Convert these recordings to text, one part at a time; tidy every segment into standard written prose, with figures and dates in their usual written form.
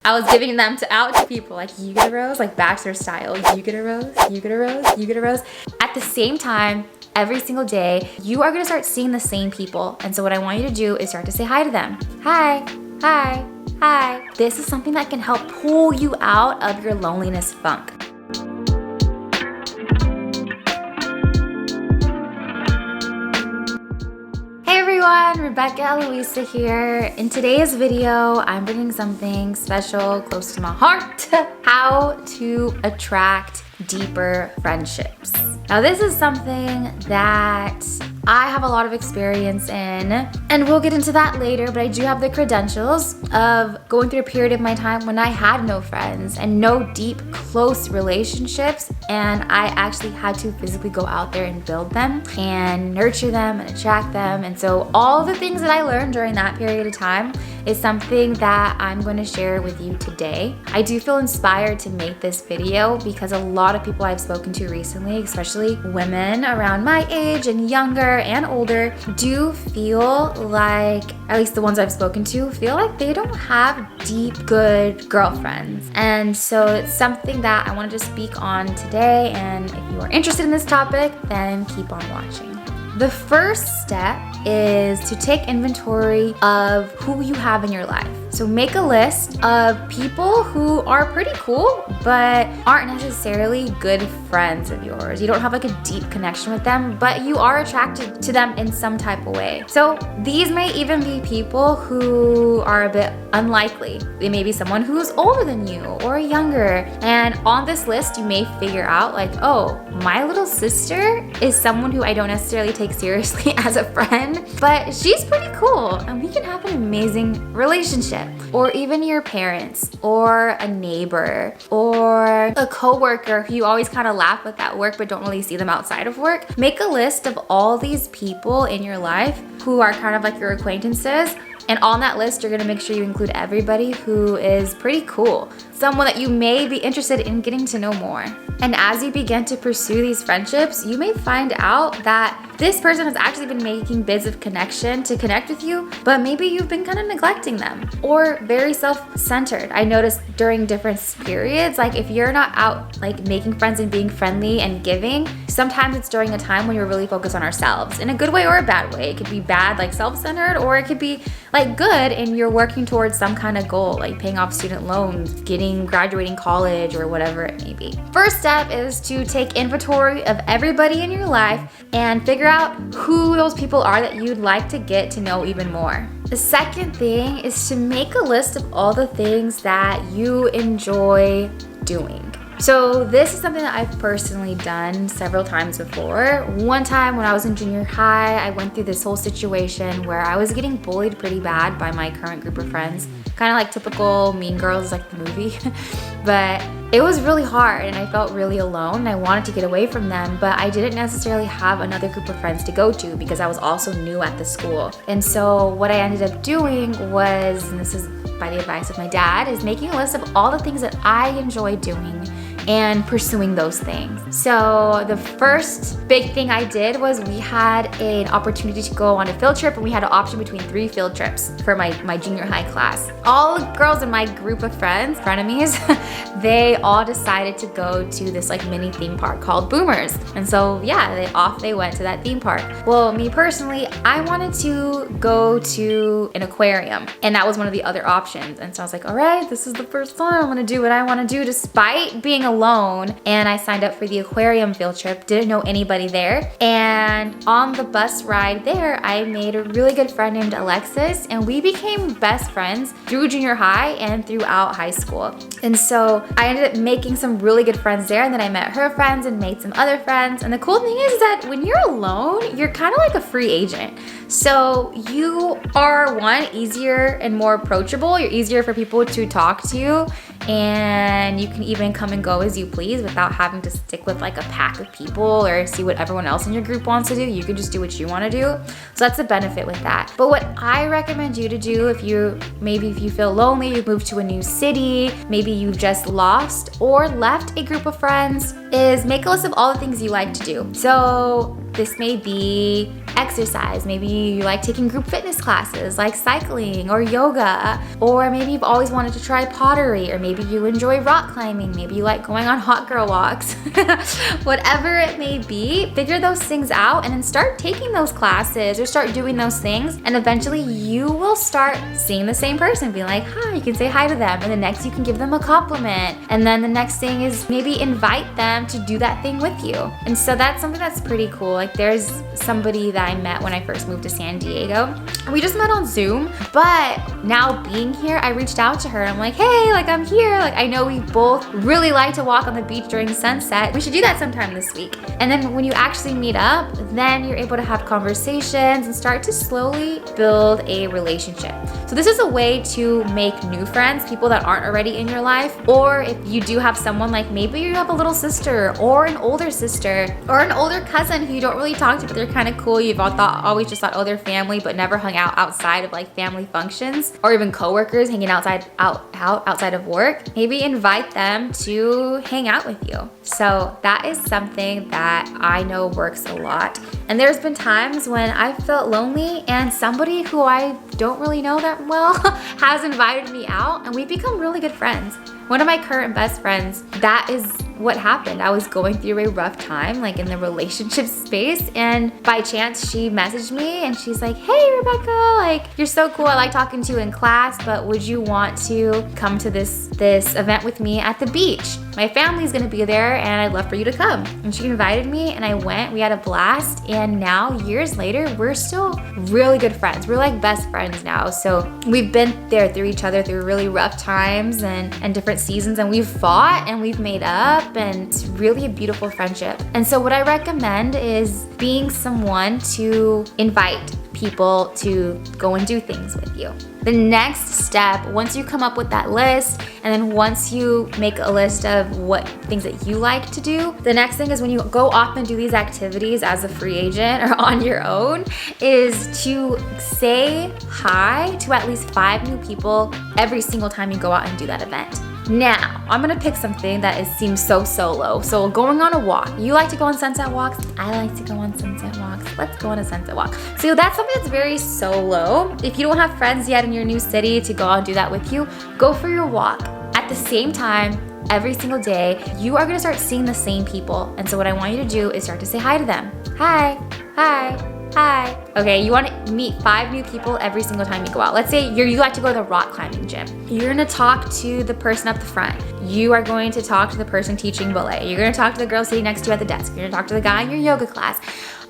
I was giving them out to people, like, you get a rose, like Baxter style. You get a rose, you get a rose, you get a rose. At the same time, every single day, you are gonna start seeing the same people. And so what I want you to do is start to say hi to them. Hi, hi, hi. This is something that can help pull you out of your loneliness funk. Rebecca Eloisa here. In today's video, I'm bringing something special close to my heart. How to attract deeper friendships. Now, this is something that I have a lot of experience in, and we'll get into that later, but I do have the credentials of going through a period of my time when I had no friends and no deep, close relationships, and I actually had to physically go out there and build them and nurture them and attract them. And so all the things that I learned during that period of time is something that I'm going to share with you today. I do feel inspired to make this video because a lot of people I've spoken to recently, especially women around my age and younger and older, do feel like, at least the ones I've spoken to, feel like they don't have deep, good girlfriends. And so it's something that I wanted to speak on today, and if you are interested in this topic, then keep on watching. The first step is to take inventory of who you have in your life. So make a list of people who are pretty cool, but aren't necessarily good friends of yours. You don't have like a deep connection with them, but you are attracted to them in some type of way. So these may even be people who are a bit unlikely. They may be someone who's older than you or younger. And on this list, you may figure out like, oh, my little sister is someone who I don't necessarily take seriously as a friend, but she's pretty cool and we can have an amazing relationship. Or even your parents or a neighbor or a coworker who you always kind of laugh with at work but don't really see them outside of work. Make a list of all these people in your life who are kind of like your acquaintances. And on that list, you're gonna make sure you include everybody who is pretty cool, someone that you may be interested in getting to know more. And as you begin to pursue these friendships, you may find out that this person has actually been making bids of connection to connect with you, but maybe you've been kind of neglecting them or very self-centered. I noticed during different periods, like if you're not out like making friends and being friendly and giving, sometimes it's during a time when you're really focused on ourselves in a good way or a bad way. It could be bad, like self-centered, or it could be like good and you're working towards some kind of goal, like paying off student loans, graduating college, or whatever it may be. First step is to take inventory of everybody in your life and figure out who those people are that you'd like to get to know even more. The second thing is to make a list of all the things that you enjoy doing. So this is something that I've personally done several times before. One time when I was in junior high, I went through this whole situation where I was getting bullied pretty bad by my current group of friends. Kind of like typical Mean Girls, like the movie. But it was really hard and I felt really alone and I wanted to get away from them, but I didn't necessarily have another group of friends to go to because I was also new at the school. And so what I ended up doing was, and this is by the advice of my dad, is making a list of all the things that I enjoy doing and pursuing those things. So the first big thing I did was we had an opportunity to go on a field trip, and we had an option between 3 field trips for my junior high class. All the girls in my group of friends, frenemies, they all decided to go to this like mini theme park called Boomers. And so yeah, they went to that theme park. Well, me personally, I wanted to go to an aquarium, and that was one of the other options. And so I was like, all right, this is the first time I'm gonna do what I wanna do despite being alone. And I signed up for the aquarium field trip, didn't know anybody there. And on the bus ride there, I made a really good friend named Alexis, and we became best friends through junior high and throughout high school. And so I ended up making some really good friends there, and then I met her friends and made some other friends. And the cool thing is that when you're alone, you're kind of like a free agent. So you are, one, easier and more approachable. You're easier for people to talk to, and you can even come and go as you please without having to stick with like a pack of people or see what everyone else in your group wants to do. You can just do what you want to do. So that's the benefit with that. But what I recommend you to do if you feel lonely, you moved to a new city, maybe you just lost or left a group of friends, is make a list of all the things you like to do. So this may be exercise. Maybe you like taking group fitness classes like cycling or yoga, or maybe you've always wanted to try pottery, or maybe you enjoy rock climbing, maybe you like going on hot girl walks. Whatever it may be, figure those things out and then start taking those classes or start doing those things, and eventually you will start seeing the same person, being like, hi, you can say hi to them, and the next you can give them a compliment, and then the next thing is maybe invite them to do that thing with you. And so that's something that's pretty cool. Like there's somebody that I met when I first moved to San Diego. We just met on Zoom, but now being here, I reached out to her. I'm like, hey, like I'm here. Like I know we both really like to walk on the beach during sunset. We should do that sometime this week. And then when you actually meet up, then you're able to have conversations and start to slowly build a relationship. So this is a way to make new friends, people that aren't already in your life. Or if you do have someone, like maybe you have a little sister or an older sister or an older cousin who you don't really talk to, but they're kind of cool. You've always just thought, oh, they're family, but never hung out outside of like family functions, or even coworkers hanging outside of work. Maybe invite them to hang out with you. So that is something that I know works a lot. And there's been times when I felt lonely and somebody who I don't really know that well has invited me out, and we've become really good friends. One of my current best friends, that is what happened. I was going through a rough time, like in the relationship space, and by chance she messaged me and she's like, hey Rebecca, like you're so cool. I like talking to you in class, but would you want to come to this event with me at the beach? My family's gonna be there and I'd love for you to come. And she invited me and I went. We had a blast, and now years later, we're still really good friends. We're like best friends now. So we've been there through each other through really rough times and different seasons, and we've fought and we've made up, and it's really a beautiful friendship. And so what I recommend is being someone to invite people to go and do things with you. The next step, once you come up with that list, and then once you make a list of what things that you like to do, the next thing is when you go off and do these activities as a free agent or on your own, is to say hi to at least 5 new people every single time you go out and do that event. Now, I'm gonna pick something that seems so solo. So going on a walk. You like to go on sunset walks? I like to go on sunset walks. Let's go on a sunset walk. So that's something that's very solo. If you don't have friends yet in your new city to go out and do that with you, go for your walk. At the same time, every single day, you are gonna start seeing the same people. And so what I want you to do is start to say hi to them. Hi, hi. Hi. Okay, you want to meet 5 new people every single time you go out. Let's say you like to go to the rock climbing gym. You're gonna talk to the person up the front. You are going to talk to the person teaching ballet. You're gonna talk to the girl sitting next to you at the desk. You're gonna talk to the guy in your yoga class.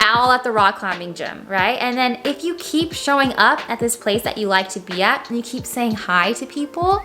All at the rock climbing gym, right? And then if you keep showing up at this place that you like to be at, and you keep saying hi to people,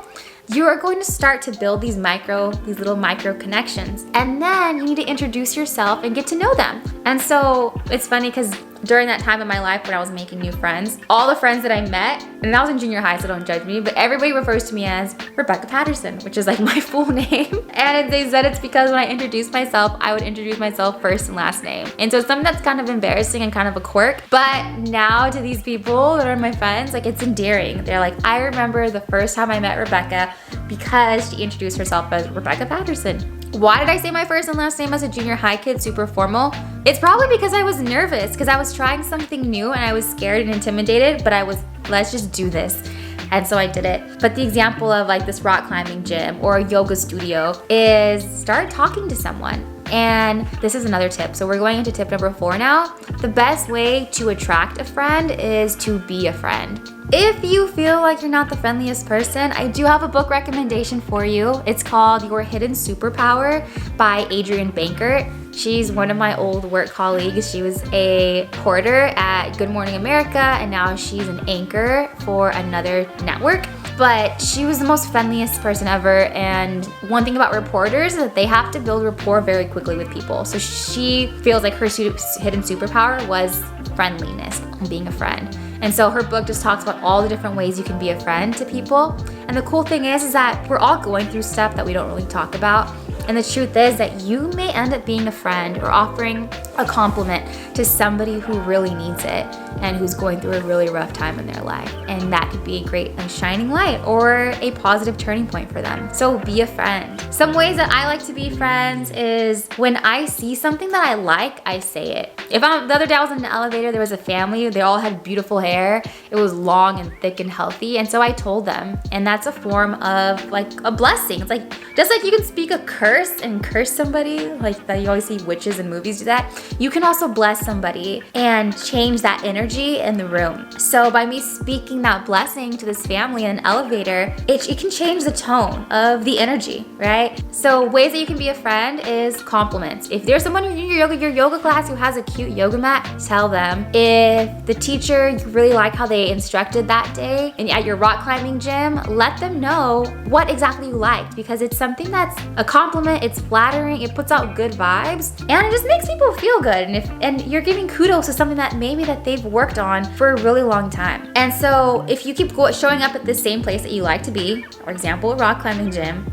you are going to start to build these little micro connections. And then you need to introduce yourself and get to know them. And so it's funny because during that time in my life when I was making new friends, all the friends that I met, and I was in junior high, so don't judge me, but everybody refers to me as Rebecca Patterson, which is like my full name. And they said it's because when I introduced myself, I would introduce myself first and last name. And so it's something that's kind of embarrassing and kind of a quirk. But now to these people that are my friends, like it's endearing. They're like, I remember the first time I met Rebecca because she introduced herself as Rebecca Patterson. Why did I say my first and last name as a junior high kid super formal? It's probably because I was nervous, because I was trying something new and I was scared and intimidated, but let's just do this. And so I did it. But the example of like this rock climbing gym or a yoga studio is start talking to someone. And this is another tip. So we're going into tip number 4 now. The best way to attract a friend is to be a friend. If you feel like you're not the friendliest person, I do have a book recommendation for you. It's called Your Hidden Superpower by Adrienne Bankert. She's one of my old work colleagues. She was a porter at Good Morning America, and now she's an anchor for another network. But she was the most friendliest person ever, and one thing about reporters is that they have to build rapport very quickly with people. So she feels like her hidden superpower was friendliness and being a friend. And so her book just talks about all the different ways you can be a friend to people. And the cool thing is that we're all going through stuff that we don't really talk about. And the truth is that you may end up being a friend or offering a compliment to somebody who really needs it and who's going through a really rough time in their life. And that could be a great shining light or a positive turning point for them. So be a friend. Some ways that I like to be friends is when I see something that I like, I say it. The other day I was in an elevator, there was a family, they all had beautiful hair. It was long and thick and healthy. And so I told them, and that's a form of like a blessing. It's like, just like you can speak a curse and curse somebody, like that you always see witches in movies do that, you can also bless somebody and change that energy in the room. So by me speaking that blessing to this family in an elevator, it can change the tone of the energy, right? So ways that you can be a friend is compliments. If there's someone in your yoga class who has a cute yoga mat, tell them. If the teacher, you really like how they instructed that day, and at your rock climbing gym, let them know what exactly you liked, because it's something that's a compliment, it's flattering, it puts out good vibes, and it just makes people feel good. And you're giving kudos to something that maybe that they've worked on for a really long time. And so if you keep showing up at the same place that you like to be, for example, a rock climbing gym,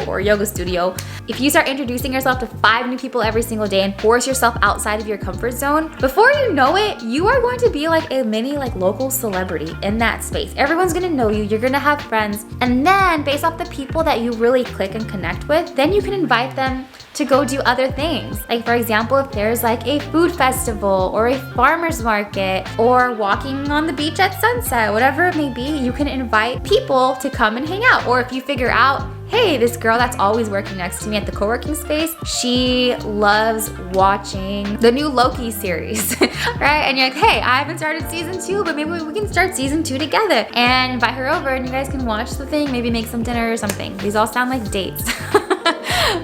or yoga studio, if you start introducing yourself to 5 new people every single day and force yourself outside of your comfort zone, before you know it, you are going to be like a mini local celebrity in that space. Everyone's gonna know you, you're gonna have friends, and then based off the people that you really click and connect with, then you can invite them to go do other things. Like for example, if there's like a food festival or a farmer's market or walking on the beach at sunset, whatever it may be, you can invite people to come and hang out. Or if you figure out, hey, this girl that's always working next to me at the co-working space, she loves watching the new Loki series, right? And you're like, hey, I haven't started season 2, but maybe we can start season 2 together, and invite her over and you guys can watch the thing, maybe make some dinner or something. These all sound like dates.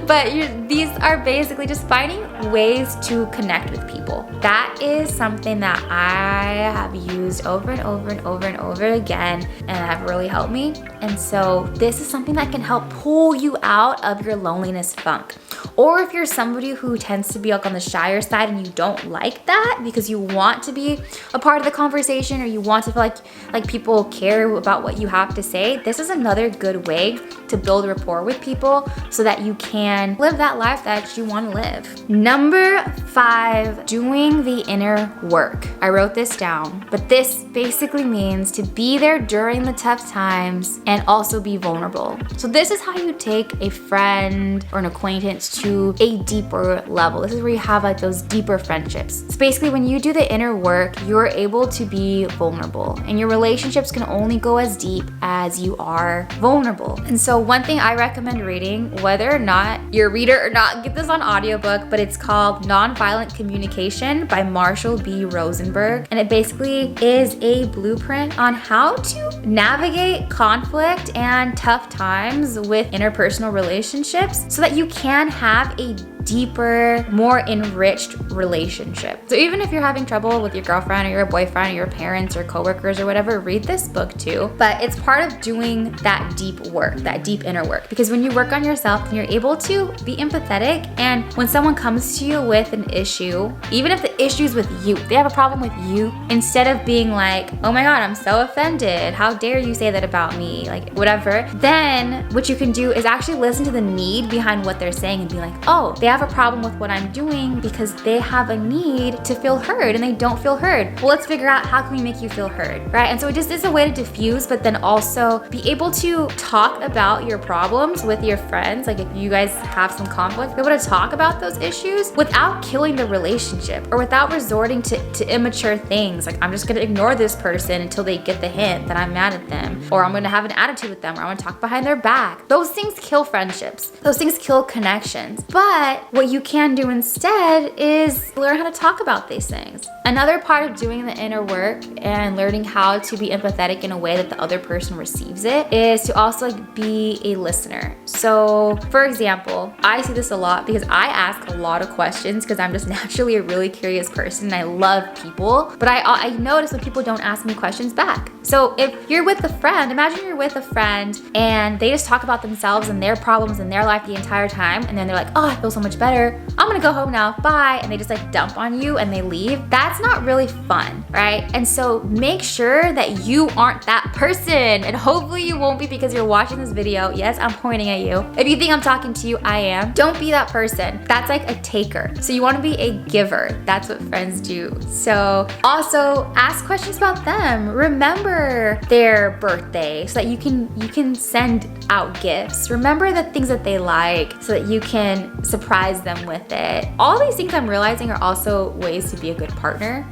But these are basically just finding ways to connect with people. That is something that I have used over and over and over and over again, and have really helped me. And so this is something that can help pull you out of your loneliness funk. Or if you're somebody who tends to be like on the shyer side and you don't like that because you want to be a part of the conversation, or you want to feel like people care about what you have to say, this is another good way to build rapport with people so that you can live that life that you want to live. Number 5, doing the inner work. I wrote this down, but this basically means to be there during the tough times and also be vulnerable. So this is how you take a friend or an acquaintance to a deeper level. This is where you have like those deeper friendships. So basically when you do the inner work, you're able to be vulnerable, and your relationships can only go as deep as you are vulnerable. And so one thing I recommend reading, whether or not you're a reader or not, get this on audiobook, but it's called Nonviolent Communication by Marshall B. Rosenberg. And it basically is a blueprint on how to navigate conflict and tough times with interpersonal relationships so that you can have a deeper, more enriched relationship. So even if you're having trouble with your girlfriend or your boyfriend or your parents or coworkers or whatever, read this book too. But it's part of doing that deep work, that deep inner work. Because when you work on yourself, then you're able to be empathetic. And when someone comes to you with an issue, even if the issue is with you, they have a problem with you, instead of being like, oh my God, I'm so offended, how dare you say that about me, like whatever, then what you can do is actually listen to the need behind what they're saying and be like, oh, they have a problem with what I'm doing because they have a need to feel heard and they don't feel heard. Well, let's figure out how can we make you feel heard, right? And so it just is a way to diffuse, but then also be able to talk about your problems with your friends. Like if you guys have some conflict, be able to talk about those issues without killing the relationship or without resorting to immature things. Like I'm just gonna ignore this person until they get the hint that I'm mad at them, or I'm gonna have an attitude with them, or I'm gonna talk behind their back. Those things kill friendships. Those things kill connections. But what you can do instead is learn how to talk about these things. Another part of doing the inner work and learning how to be empathetic in a way that the other person receives it is to also be a listener. So for example, I see this a lot because I ask a lot of questions because I'm just naturally a really curious curious person and I love people, but I notice when people don't ask me questions back. So if you're with a friend, imagine you're with a friend and they just talk about themselves and their problems in their life the entire time, and then they're like, oh, I feel so much better. I'm gonna go home now, bye. And they just like dump on you and they leave. That's not really fun, right? And so make sure that you aren't that person. And hopefully you won't be, because you're watching this video. Yes, I'm pointing at you. If you think I'm talking to you, I am. Don't be that person. That's like a taker. So you wanna be a giver. That's what friends do. So also ask questions about them. Remember their birthday so that you can send out gifts. Remember the things that they like so that you can surprise them with it. All these things I'm realizing are also ways to be a good partner.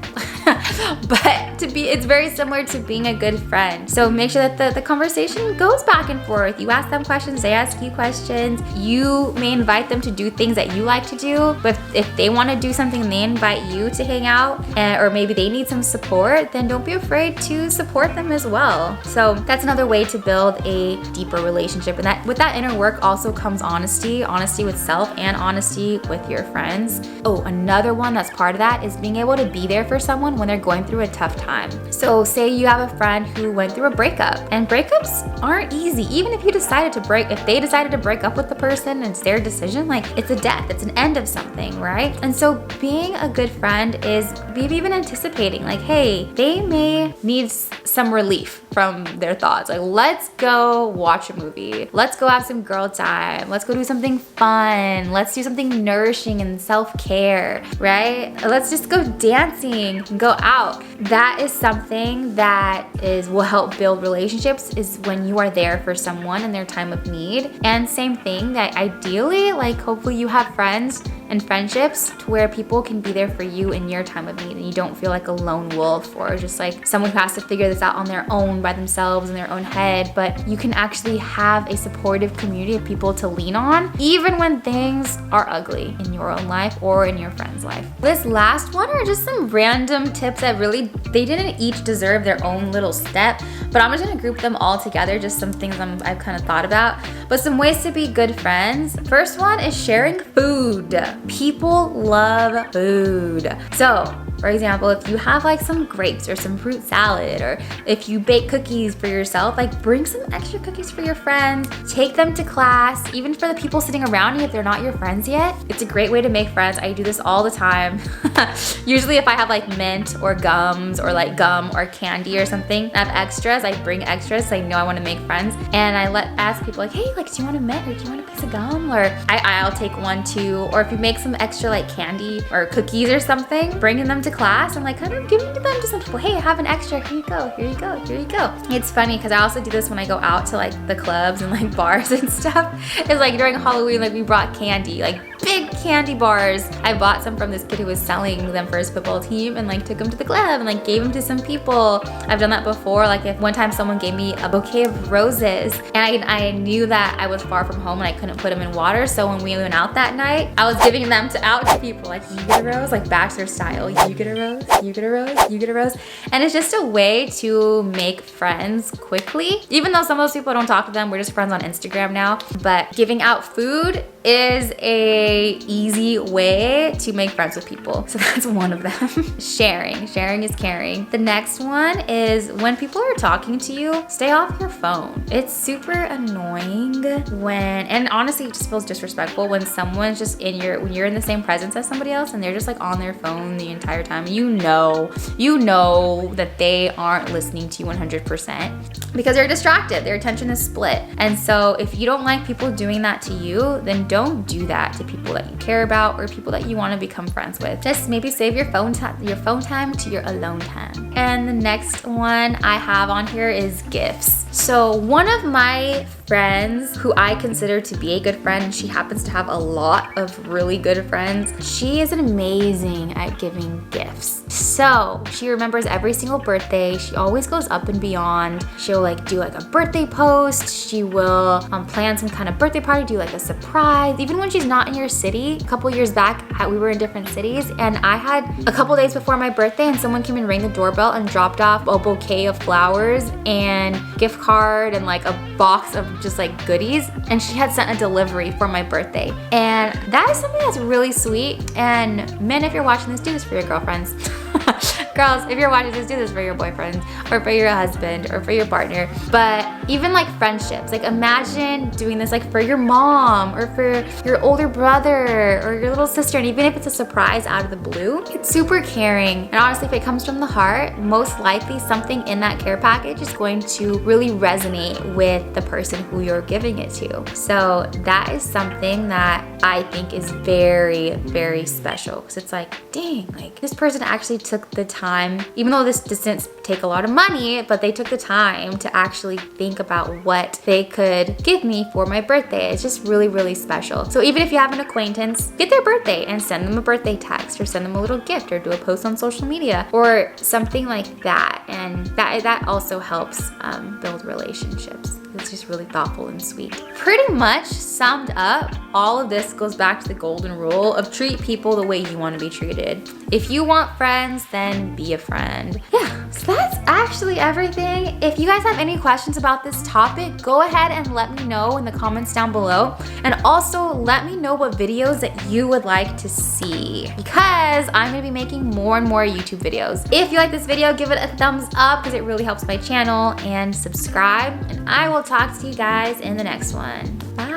But it's very similar to being a good friend. So make sure that the conversation goes back and forth. You ask them questions, they ask you questions. You may invite them to do things that you like to do, but if they want to do something and they invite you to hang out, or maybe they need some support, then don't be afraid to support them as well. So that's another way to build a deeper relationship. And that with that inner work also comes honesty with self and honesty with your friends. Oh, another one that's part of that is being able to be there for someone when they're going through a tough time. So say you have a friend who went through a breakup, and breakups aren't easy. Even if they decided to break up with the person and it's their decision, like it's a death, it's an end of something, right? And so being a good friend is maybe even anticipating like, hey, they may need some relief from their thoughts. Like, let's go watch a movie. Let's go have some girl time. Let's go do something fun. Let's do something nourishing and self-care, right? Let's just go dancing and go out. That is something that will help build relationships, is when you are there for someone in their time of need. And same thing, that ideally, like hopefully you have friends and friendships to where people can be there for you in your time of need and you don't feel like a lone wolf or just like someone who has to figure this out on their own by themselves in their own head, but you can actually have a supportive community of people to lean on even when things are ugly in your own life or in your friend's life. This last one are just some random tips that really, they didn't each deserve their own little step, but I'm just gonna group them all together, just some things I've kind of thought about. But some ways to be good friends. First one is sharing food. People love food. So, for example, if you have like some grapes or some fruit salad, or if you bake cookies for yourself, like bring some extra cookies for your friends, take them to class, even for the people sitting around you if they're not your friends yet. It's a great way to make friends. I do this all the time. Usually if I have like mint or gums or like gum or candy or something, I have extras, I bring extras so I know I want to make friends. And I ask people like, hey, like, do you want a mint or do you want a piece of gum? Or I'll take one too. Or if you make some extra like candy or cookies or something, bringing them to class and like kind of giving them to some people. Hey, I have an extra, here you go, here you go, here you go. It's funny because I also do this when I go out to like the clubs and like bars and stuff. It's like during Halloween, like we brought candy, like big candy bars. I bought some from this kid who was selling them for his football team and like took them to the club and like gave them to some people. I've done that before. Like if one time someone gave me a bouquet of roses and I knew that I was far from home and I couldn't put them in water. So when we went out that night, I was giving them out to people like, you get a rose, like Bachelor style. You get a rose, you get a rose, you get a rose. And it's just a way to make friends quickly. Even though some of those people I don't talk to them, we're just friends on Instagram now. But giving out food is a easy way to make friends with people. So that's one of them. Sharing is caring. The next one is when people are talking to you, stay off your phone. It's super annoying and honestly it just feels disrespectful when someone's just when you're in the same presence as somebody else and they're just like on their phone the entire time. You know that they aren't listening to you 100% because they're distracted. Their attention is split. And so if you don't like people doing that to you, then don't do that to people that you care about or people that you want to become friends with. Just maybe save your phone time to your alone time. And the next one I have on here is gifts. So one of my friends who I consider to be a good friend, she happens to have a lot of really good friends. She is amazing at giving gifts. So she remembers every single birthday. She always goes up and beyond. She'll like do like a birthday post. She will plan some kind of birthday party, do like a surprise. Even when she's not in your city. A couple years back, we were in different cities and I had a couple days before my birthday and someone came and rang the doorbell and dropped off a bouquet of flowers and gift card and like a box of just like goodies, and she had sent a delivery for my birthday. And And that is something that's really sweet. And men, if you're watching this, do this for your girlfriends. Girls, if you're watching this, do this for your boyfriend or for your husband or for your partner. But even like friendships, like imagine doing this like for your mom or for your older brother or your little sister. And even if it's a surprise out of the blue, it's super caring. And honestly, if it comes from the heart, most likely something in that care package is going to really resonate with the person who you're giving it to. So that is something that I think is very, very special, because it's like, dang, like this person actually took the time, even though this didn't take a lot of money, but they took the time to actually think about what they could give me for my birthday. It's just really, really special. So even if you have an acquaintance, get their birthday and send them a birthday text or send them a little gift or do a post on social media or something like that. And that also helps build relationships. It's just really thoughtful and sweet. Pretty much summed up, all of this goes back to the golden rule of treat people the way you want to be treated. If you want friends, then be a friend. Yeah, so that's actually everything. If you guys have any questions about this topic, go ahead and let me know in the comments down below. And also let me know what videos that you would like to see, because I'm gonna be making more and more YouTube videos. If you like this video, give it a thumbs up because it really helps my channel, and subscribe, and I will talk to you guys in the next one. Bye.